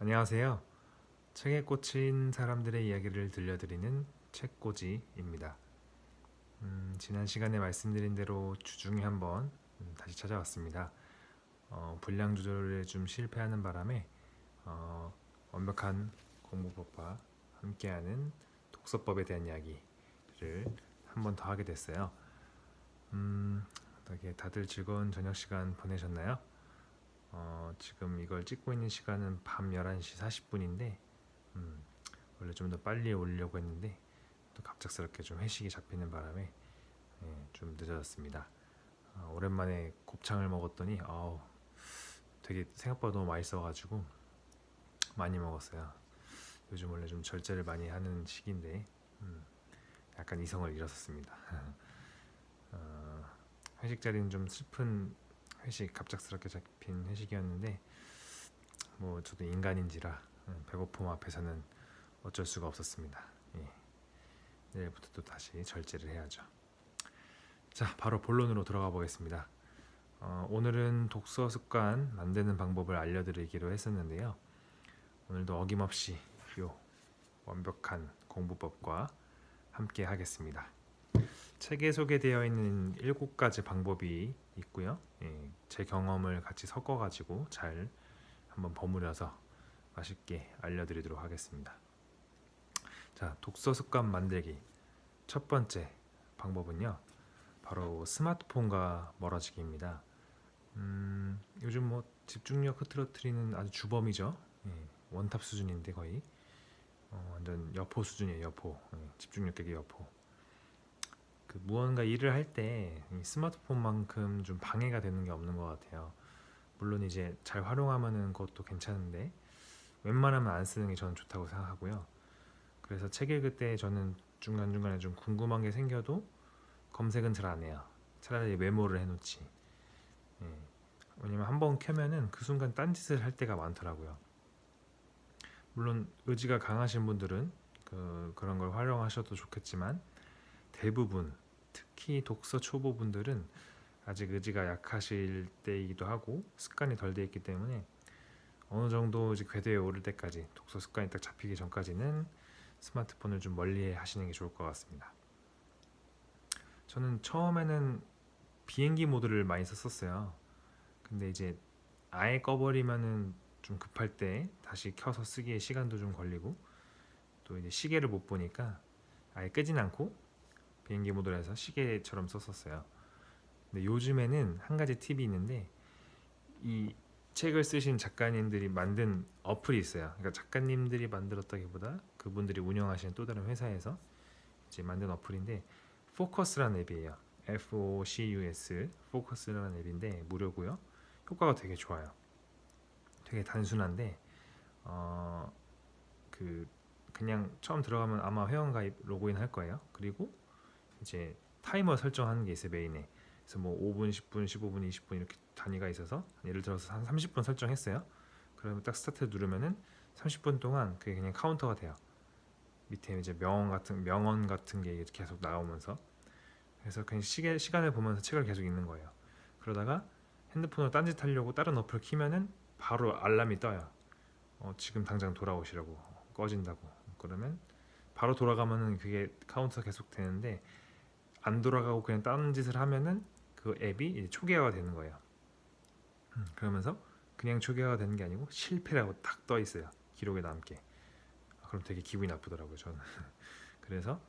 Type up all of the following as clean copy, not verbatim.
안녕하세요. 책에 꽂힌 사람들의 이야기를 들려드리는 책꽂이입니다. 지난 시간에 말씀드린 대로 주중에 한번 다시 찾아왔습니다. 분량 조절에 좀 실패하는 바람에 완벽한 공부법과 함께하는 독서법에 대한 이야기를 한 번 더 하게 됐어요. 어떻게 다들 즐거운 저녁 시간 보내셨나요? 지금 이걸 찍고 있는 시간은 밤 11시 40분인데 원래 좀 더 빨리 오려고 했는데 또 갑작스럽게 좀 회식이 잡히는 바람에 좀 늦어졌습니다. 오랜만에 곱창을 먹었더니 되게 생각보다 너무 맛있어가지고 많이 먹었어요. 요즘 원래 좀 절제를 많이 하는 시기인데 약간 이성을 잃었었습니다. 회식 자리는 좀 슬픈 회식, 갑작스럽게 잡힌 회식이었는데 뭐 저도 인간인지라 배고픔 앞에서는 어쩔 수가 없었습니다. 내일부터 또 다시 절제를 해야죠. 자, 바로 본론으로 들어가 보겠습니다. 오늘은 독서 습관 만드는 방법을 알려드리기로 했었는데요. 오늘도 어김없이 요 완벽한 공부법과 함께 하겠습니다. 책에 소개되어 있는 7가지 방법이 있고요. 제 경험을 같이 섞어가지고 잘 한번 버무려서 맛있게 알려드리도록 하겠습니다. 자, 독서 습관 만들기 첫 번째 방법은요, 바로 스마트폰과 멀어지기입니다. 요즘 뭐 집중력 흐트러뜨리는 아주 주범이죠. 원탑 수준인데 거의 완전 여포 수준이에요. 여포. 집중력 깨기 여포. 그 무언가 일을 할 때 스마트폰만큼 좀 방해가 되는 게 없는 것 같아요. 물론 이제 잘 활용하면은 그것도 괜찮은데 웬만하면 안 쓰는 게 저는 좋다고 생각하고요. 그래서 책 읽을 때 저는 중간중간에 좀 궁금한 게 생겨도 검색은 잘 안 해요. 차라리 메모를 해놓지. 왜냐면 한번 켜면은 그 순간 딴짓을 할 때가 많더라고요. 물론 의지가 강하신 분들은 그런 걸 활용하셔도 좋겠지만 대부분 특히 독서 초보분들은 아직 의지가 약하실 때이기도 하고 습관이 덜 돼 있기 때문에 어느 정도 이제 궤도에 오를 때까지 독서 습관이 딱 잡히기 전까지는 스마트폰을 좀 멀리 하시는 게 좋을 것 같습니다. 저는 처음에는 비행기 모드를 많이 썼었어요. 근데 이제 아예 꺼버리면은 좀 급할 때 다시 켜서 쓰기에 시간도 좀 걸리고 또 이제 시계를 못 보니까 아예 끄진 않고 비행기 모드로 해서 시계처럼 썼었어요. 근데 요즘에는 한 가지 팁이 있는데 이 책을 쓰신 작가님들이 만든 어플이 있어요. 그러니까 작가님들이 만들었다기보다 그분들이 운영하시는 또 다른 회사에서 이제 만든 어플인데 포커스라는 앱이에요. FOCUS 포커스라는 앱인데 무료고요. 효과가 되게 좋아요. 되게 단순한데 그냥 처음 들어가면 아마 회원가입 로그인 할 거예요. 그리고 이제 타이머 설정하는 게 있어요. 메인에. 그래서 뭐 5분, 10분, 15분, 20분 이렇게 단위가 있어서 예를 들어서 한 30분 설정했어요. 그러면 딱 스타트 누르면은 30분 동안 그게 그냥 카운터가 돼요. 밑에 이제 명언 같은 게 계속 나오면서 그래서 그냥 시간을 보면서 책을 계속 읽는 거예요. 그러다가 핸드폰으로 딴짓 하려고 다른 어플 키면은 바로 알람이 떠요. 지금 당장 돌아오시라고 꺼진다고. 그러면 바로 돌아가면은 그게 카운트가 계속 되는데 안 돌아가고 그냥 다른 짓을 하면은 그 앱이 이제 초기화가 되는 거예요. 그러면서 그냥 초기화가 되는 게 아니고 실패라고 딱 떠 있어요. 기록에 남게. 그럼 되게 기분이 나쁘더라고요, 저는. 그래서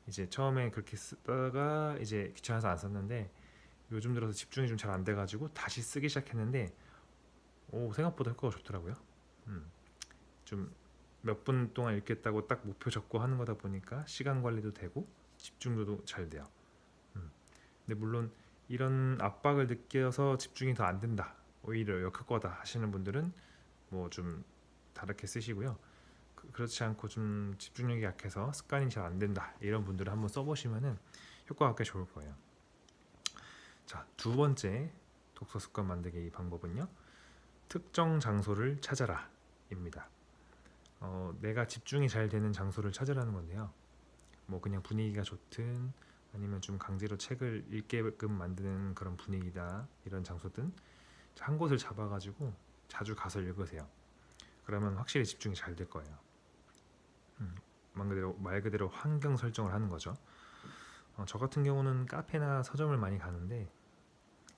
이제 처음에 그렇게 쓰다가 이제 귀찮아서 안 썼는데 요즘 들어서 집중이 좀 잘 안 돼가지고 다시 쓰기 시작했는데 생각보다 효과가 좋더라고요. 좀 몇 분 동안 읽겠다고 딱 목표 적고 하는 거다 보니까 시간 관리도 되고 집중도도 잘 돼요. 근데 물론 이런 압박을 느껴서 집중이 더 안 된다, 오히려 역효과다 하시는 분들은 뭐 좀 다르게 쓰시고요. 그렇지 않고 좀 집중력이 약해서 습관이 잘 안 된다 이런 분들은 한번 써보시면은 효과가 꽤 좋을 거예요. 자, 두 번째 독서 습관 만들기 방법은요, 특정 장소를 찾아라 입니다. 내가 집중이 잘 되는 장소를 찾으라는 건데요. 뭐 그냥 분위기가 좋든 아니면 좀 강제로 책을 읽게끔 만드는 그런 분위기다 이런 장소든 한 곳을 잡아가지고 자주 가서 읽으세요. 그러면 확실히 집중이 잘 될 거예요. 말 그대로 환경 설정을 하는 거죠. 저 같은 경우는 카페나 서점을 많이 가는데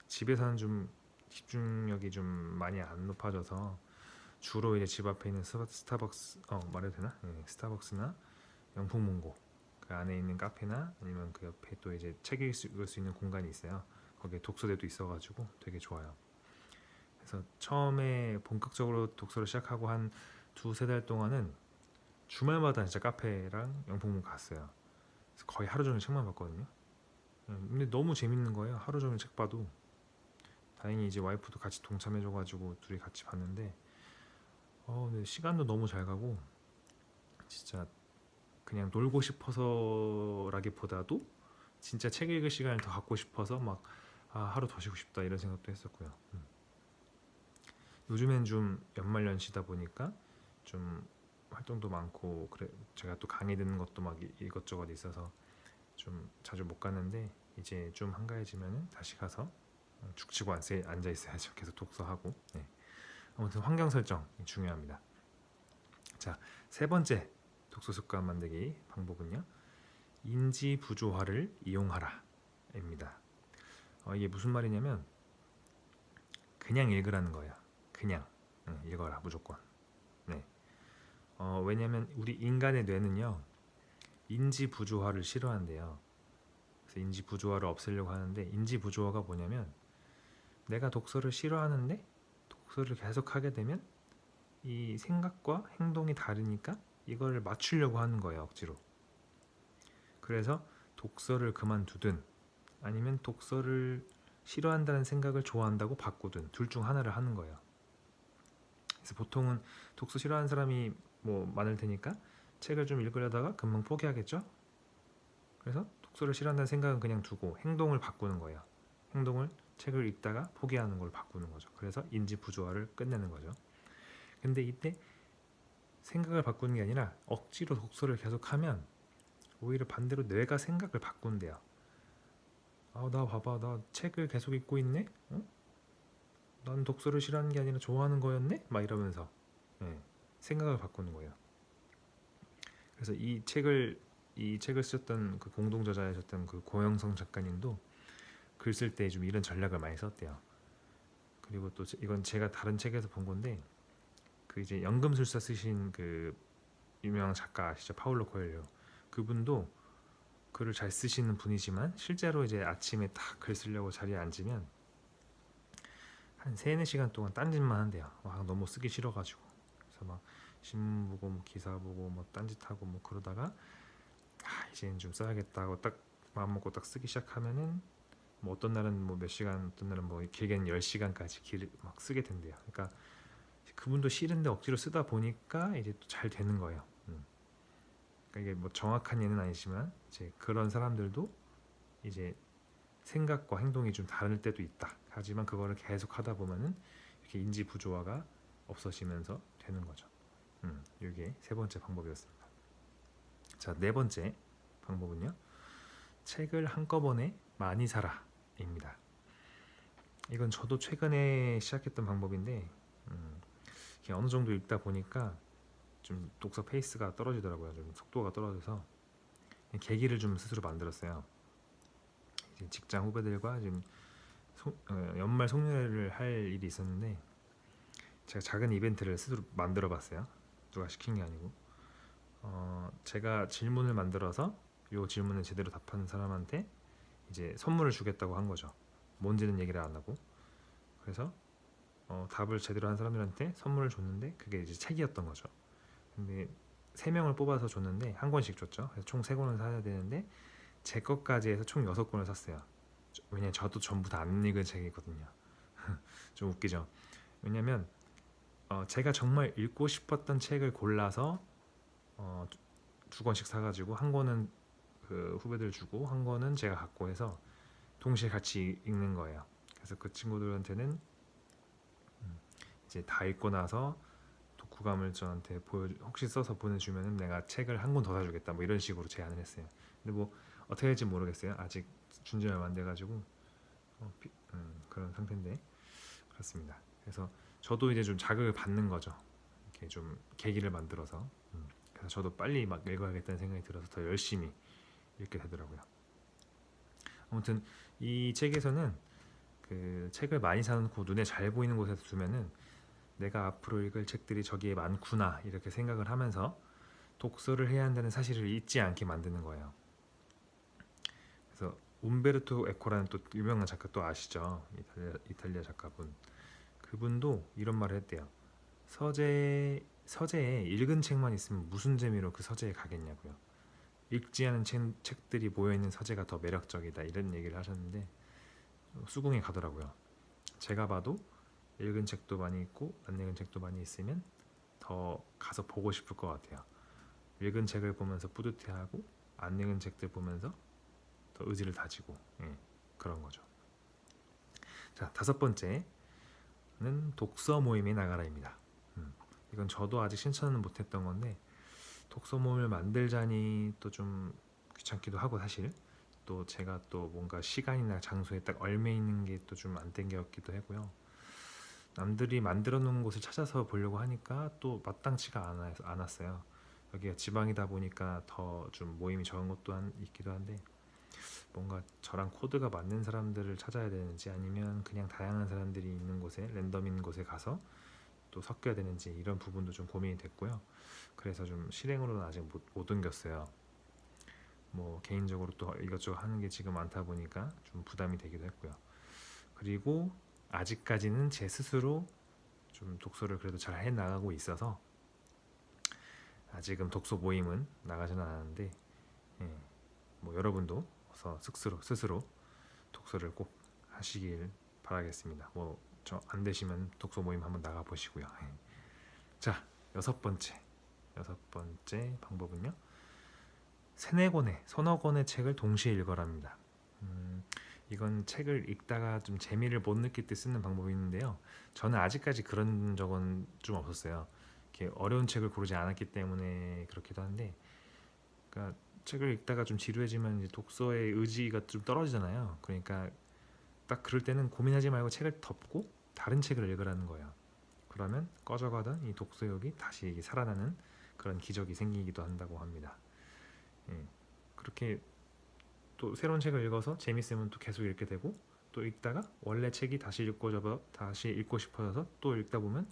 집에서는 좀 집중력이 좀 많이 안 높아져서 주로 이제 집 앞에 있는 스타벅스 말해도 되나? 네, 스타벅스나 영풍문고 그 안에 있는 카페나 아니면 그 옆에 또 이제 책 읽을 수 있는 공간이 있어요. 거기에 독서대도 있어가지고 되게 좋아요. 그래서 처음에 본격적으로 독서를 시작하고 한 두세 달 동안은 주말마다 진짜 카페랑 영풍문 갔어요. 그래서 거의 하루 종일 책만 봤거든요. 근데 너무 재밌는 거예요. 하루 종일 책 봐도. 다행히 이제 와이프도 같이 동참해줘가지고 둘이 같이 봤는데 근데 시간도 너무 잘 가고 진짜 그냥 놀고 싶어서라기보다도 진짜 책 읽을 시간을 더 갖고 싶어서 막 하루 더 쉬고 싶다 이런 생각도 했었고요. 요즘엔 좀 연말연시다 보니까 좀 활동도 많고 그래 제가 또 강의 듣는 것도 막 이것저것 있어서 좀 자주 못 가는데 이제 좀 한가해지면은 다시 가서 죽치고 앉아 있어야죠. 계속 독서하고. 네. 아무튼 환경 설정 중요합니다. 자, 세 번째 독서 습관 만들기 방법은요. 인지 부조화를 이용하라입니다. 이게 무슨 말이냐면 그냥 읽으라는 거예요. 그냥 읽어라 무조건. 네. 왜냐면 우리 인간의 뇌는요. 인지 부조화를 싫어한대요. 그래서 인지 부조화를 없애려고 하는데 인지 부조화가 뭐냐면 내가 독서를 싫어하는데 독서를 계속 하게 되면 이 생각과 행동이 다르니까 이걸 맞추려고 하는 거예요. 억지로. 그래서 독서를 그만두든 아니면 독서를 싫어한다는 생각을 좋아한다고 바꾸든 둘 중 하나를 하는 거예요. 그래서 보통은 독서 싫어하는 사람이 뭐 많을 테니까 책을 좀 읽으려다가 금방 포기하겠죠. 그래서 독서를 싫어한다는 생각은 그냥 두고 행동을 바꾸는 거예요. 행동을 책을 읽다가 포기하는 걸 바꾸는 거죠. 그래서 인지 부조화를 끝내는 거죠. 근데 이때 생각을 바꾸는 게 아니라 억지로 독서를 계속하면 오히려 반대로 뇌가 생각을 바꾼대요. 나 봐봐, 나 책을 계속 읽고 있네? 난 독서를 싫어하는 게 아니라 좋아하는 거였네? 막 이러면서 생각을 바꾸는 거예요. 그래서 이 책을 쓰셨던 그 공동 저자이셨던 그 고영성 작가님도 글 쓸 때 좀 이런 전략을 많이 썼대요. 그리고 또 이건 제가 다른 책에서 본 건데 그 이제 연금술사 쓰신 그 유명한 작가 아시죠? 파울로 코엘료. 그분도 글을 잘 쓰시는 분이지만 실제로 이제 아침에 딱 글 쓰려고 자리에 앉으면 한 3-4시간 동안 딴짓만 한대요. 너무 쓰기 싫어가지고. 그래서 막 신문 보고 뭐 기사 보고 뭐 딴짓하고 뭐 그러다가 이제는 좀 써야겠다고 딱 마음 먹고 딱 쓰기 시작하면은 뭐 어떤 날은 뭐 몇 시간, 어떤 날은 뭐 길게는 10시간까지 막 쓰게 된대요. 그러니까 그분도 싫은데 억지로 쓰다 보니까 이제 또 잘 되는 거예요. 그러니까 이게 뭐 정확한 예는 아니지만 이제 그런 사람들도 이제 생각과 행동이 좀 다를 때도 있다. 하지만 그거를 계속 하다 보면은 이렇게 인지 부조화가 없어지면서 되는 거죠. 이게 세 번째 방법이었습니다. 자, 네 번째 방법은요. 책을 한꺼번에 많이 사라입니다. 이건 저도 최근에 시작했던 방법인데 어느 정도 읽다 보니까 좀 독서 페이스가 떨어지더라고요. 좀 속도가 떨어져서 계기를 좀 스스로 만들었어요. 이제 직장 후배들과 지금 연말 송년회를 할 일이 있었는데 제가 작은 이벤트를 스스로 만들어봤어요. 누가 시킨 게 아니고 제가 질문을 만들어서 이 질문을 제대로 답하는 사람한테 이제 선물을 주겠다고 한 거죠. 뭔지는 얘기를 안 하고. 그래서 답을 제대로 한 사람들한테 선물을 줬는데 그게 이제 책이었던 거죠. 근데 3명을 뽑아서 줬는데 한 권씩 줬죠. 그래서 총 3권을 사야 되는데 제 것까지 해서 총 6권을 샀어요. 왜냐면 저도 전부 다 안 읽은 책이거든요. 좀 웃기죠. 왜냐면 제가 정말 읽고 싶었던 책을 골라서 2권씩 사가지고 한 권은 그 후배들 주고 한 권은 제가 갖고 해서 동시에 같이 읽는 거예요. 그래서 그 친구들한테는 이제 다 읽고 나서 독후감을 저한테 혹시 써서 보내주면은 내가 책을 한 권 더 사주겠다 뭐 이런 식으로 제안을 했어요. 근데 뭐 어떻게 할지 모르겠어요. 아직 준지 얼마 안 돼가지고 그런 상태인데 그렇습니다. 그래서 저도 이제 좀 자극을 받는 거죠. 이렇게 좀 계기를 만들어서 그래서 저도 빨리 막 읽어야겠다는 생각이 들어서 더 열심히 읽게 되더라고요. 아무튼 이 책에서는 그 책을 많이 사놓고 눈에 잘 보이는 곳에서 두면은 내가 앞으로 읽을 책들이 저기에 많구나 이렇게 생각을 하면서 독서를 해야 한다는 사실을 잊지 않게 만드는 거예요. 그래서 움베르토 에코라는 또 유명한 작가 또 아시죠? 이탈리아 작가분. 그분도 이런 말을 했대요. 서재에 읽은 책만 있으면 무슨 재미로 그 서재에 가겠냐고요. 읽지 않은 책들이 모여있는 서재가 더 매력적이다 이런 얘기를 하셨는데 수긍이 가더라고요. 제가 봐도 읽은 책도 많이 있고 안 읽은 책도 많이 있으면 더 가서 보고 싶을 것 같아요. 읽은 책을 보면서 뿌듯해하고 안 읽은 책들 보면서 더 의지를 다지고 그런 거죠. 자, 5번째는 독서 모임에 나가라입니다. 이건 저도 아직 신청은 못했던 건데 독서 모임을 만들자니 또 좀 귀찮기도 하고 사실 또 제가 또 뭔가 시간이나 장소에 딱 얽매 있는 게 또 좀 안 땡겼기도 하고요. 남들이 만들어 놓은 곳을 찾아서 보려고 하니까 또 마땅치가 않았어요. 여기가 지방이다 보니까 더 좀 모임이 적은 것도 있기도 한데 뭔가 저랑 코드가 맞는 사람들을 찾아야 되는지 아니면 그냥 다양한 사람들이 있는 곳에 랜덤인 곳에 가서 또 섞여야 되는지 이런 부분도 좀 고민이 됐고요. 그래서 좀 실행으로는 아직 못 옮겼어요. 뭐 개인적으로 또 이것저것 하는 게 지금 많다 보니까 좀 부담이 되기도 했고요. 그리고 아직까지는 제 스스로 좀 독서를 그래도 잘 해나가고 있어서 아직은 독서 모임은 나가지는 않았는데 뭐 여러분도 스스로 독서를 꼭 하시길 바라겠습니다. 뭐 저 안 되시면 독서 모임 한번 나가 보시고요. 자, 여섯 번째 방법은요. 서너 권의 책을 동시에 읽어랍니다. 이건 책을 읽다가 좀 재미를 못 느낄 때 쓰는 방법이 있는데요. 저는 아직까지 그런 적은 좀 없었어요. 이렇게 어려운 책을 고르지 않았기 때문에 그렇기도 한데, 그러니까 책을 읽다가 좀 지루해지면 이제 독서의 의지가 좀 떨어지잖아요. 그러니까 딱 그럴 때는 고민하지 말고 책을 덮고 다른 책을 읽으라는 거예요. 그러면 꺼져가던 이 독서욕이 다시 살아나는 그런 기적이 생기기도 한다고 합니다. 그렇게 또 새로운 책을 읽어서 재밌으면 또 계속 읽게 되고 또 읽다가 원래 책이 다시 읽고 싶어져서 또 읽다 보면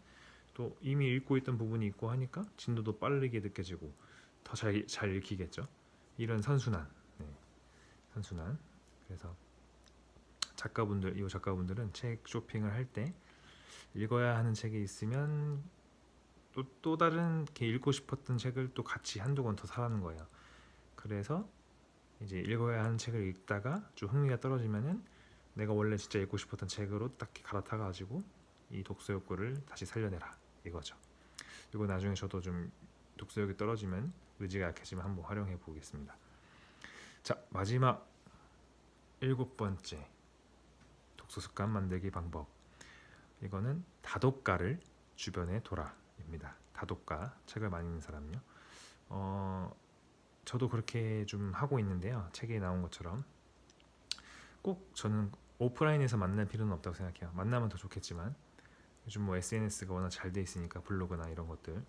또 이미 읽고 있던 부분이 있고 하니까 진도도 빠르게 느껴지고 더 잘 읽히겠죠. 이런 선순환. 그래서 이 작가분들은 책 쇼핑을 할 때 읽어야 하는 책이 있으면 또 다른 이렇게 읽고 싶었던 책을 또 같이 한두 권 더 사라는 거예요. 그래서 이제 읽어야 하는 책을 읽다가 좀 흥미가 떨어지면은 내가 원래 진짜 읽고 싶었던 책으로 딱 갈아타 가지고 이 독서 욕구를 다시 살려내라 이거죠. 그리고 나중에 저도 좀 독서욕이 떨어지면 의지가 약해지면 한번 활용해 보겠습니다. 자, 마지막 7번째 독서 습관 만들기 방법. 이거는 다독가를 주변에 둬라입니다. 다독가, 책을 많이 읽는 사람요. 저도 그렇게 좀 하고 있는데요. 책에 나온 것처럼 꼭 저는 오프라인에서 만날 필요는 없다고 생각해요. 만나면 더 좋겠지만 요즘 뭐 SNS가 워낙 잘 돼 있으니까 블로그나 이런 것들.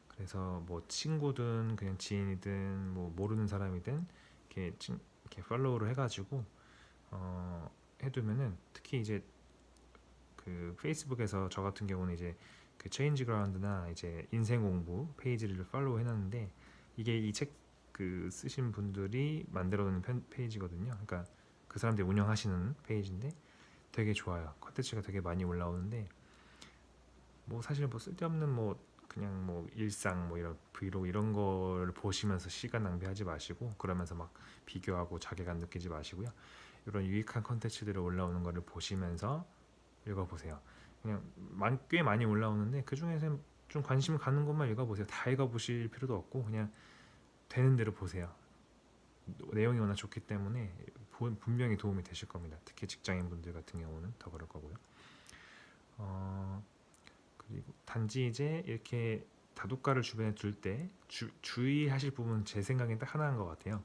그래서 뭐 친구든 그냥 지인이든 뭐 모르는 사람이든 이렇게 팔로우를 해가지고 해두면은 특히 이제 그 페이스북에서 저 같은 경우는 이제 그 체인지 그라운드나 이제 인생 공부 페이지를 팔로우 해놨는데 이게 이 책 그 쓰신 분들이 만들어놓은 페이지거든요. 그러니까 그 사람들이 운영하시는 페이지인데 되게 좋아요. 컨텐츠가 되게 많이 올라오는데 뭐 사실 뭐 쓸데없는 뭐 그냥 뭐 일상 뭐 이런 브이로그 이런 거를 보시면서 시간 낭비하지 마시고 그러면서 막 비교하고 자괴감 느끼지 마시고요. 이런 유익한 컨텐츠들이 올라오는 거를 보시면서 읽어보세요. 그냥 꽤 많이 올라오는데 그 중에서 좀 관심 가는 것만 읽어보세요. 다 읽어보실 필요도 없고 그냥 되는 대로 보세요. 내용이 워낙 좋기 때문에 분명히 도움이 되실 겁니다. 특히 직장인분들 같은 경우는 더 그럴 거고요. 그리고 단지 이제 이렇게 다독가를 주변에 둘 때 주의하실 부분 제 생각엔 딱 하나인 것 같아요.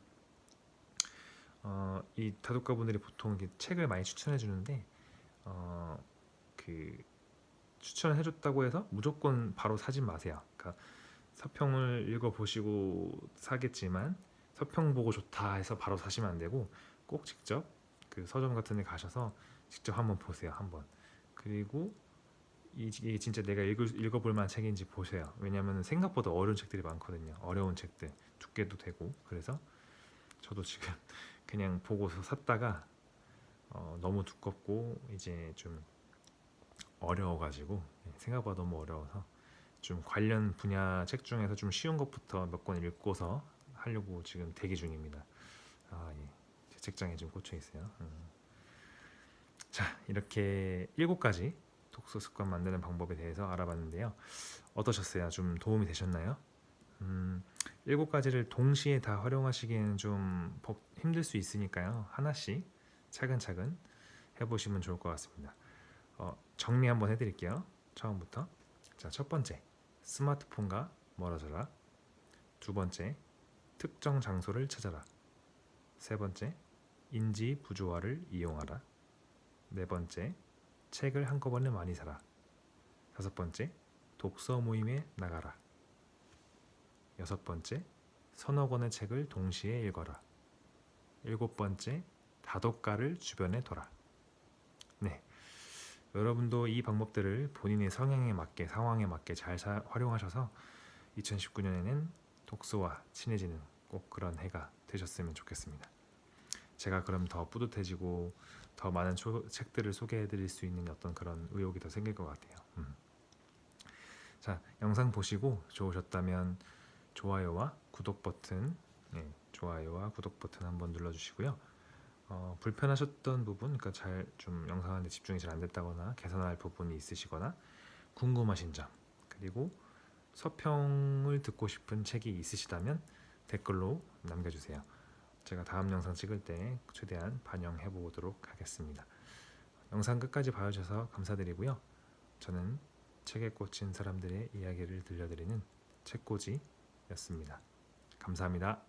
이 다독가 분들이 보통 책을 많이 추천해 주는데 그 추천해줬다고 해서 무조건 바로 사지 마세요. 그러니까 서평을 읽어보시고 사겠지만 서평 보고 좋다 해서 바로 사시면 안 되고 꼭 직접 그 서점 같은 데 가셔서 직접 한번 보세요. 한번. 그리고 이게 진짜 내가 읽어볼 만한 책인지 보세요. 왜냐하면 생각보다 어려운 책들이 많거든요. 어려운 책들 두께도 되고. 그래서 저도 지금 그냥 보고서 샀다가 너무 두껍고 이제 좀 어려워가지고 생각보다 너무 어려워서 좀 관련 분야 책 중에서 좀 쉬운 것부터 몇 권 읽고서 하려고 지금 대기 중입니다. 예. 제 책장에 좀 꽂혀 있어요. 자, 이렇게 7가지 독서 습관 만드는 방법에 대해서 알아봤는데요. 어떠셨어요? 좀 도움이 되셨나요? 7가지를 동시에 다 활용하시기에는 좀 힘들 수 있으니까요. 하나씩 차근차근 해보시면 좋을 것 같습니다. 정리 한번 해드릴게요. 처음부터. 자, 첫 번째, 스마트폰과 멀어져라. 두 번째, 특정 장소를 찾아라. 세 번째, 인지 부조화를 이용하라. 네 번째, 책을 한꺼번에 많이 사라. 다섯 번째, 독서 모임에 나가라. 여섯 번째, 서너 권의 책을 동시에 읽어라. 일곱 번째, 다독가를 주변에 둬라. 네, 여러분도 이 방법들을 본인의 성향에 맞게, 상황에 맞게 잘 활용하셔서 2019년에는 독서와 친해지는 꼭 그런 해가 되셨으면 좋겠습니다. 제가 그럼 더 뿌듯해지고 더 많은 책들을 소개해드릴 수 있는 어떤 그런 의욕이 더 생길 것 같아요. 자, 영상 보시고 좋으셨다면 좋아요와 구독 버튼, 좋아요와 구독 버튼 한번 눌러주시고요. 불편하셨던 부분, 그러니까 잘 좀 영상하는데 집중이 잘 안 됐다거나 개선할 부분이 있으시거나 궁금하신 점, 그리고 서평을 듣고 싶은 책이 있으시다면 댓글로 남겨주세요. 제가 다음 영상 찍을 때 최대한 반영해 보도록 하겠습니다. 영상 끝까지 봐주셔서 감사드리고요. 저는 책에 꽂힌 사람들의 이야기를 들려드리는 책꽂이였습니다. 감사합니다.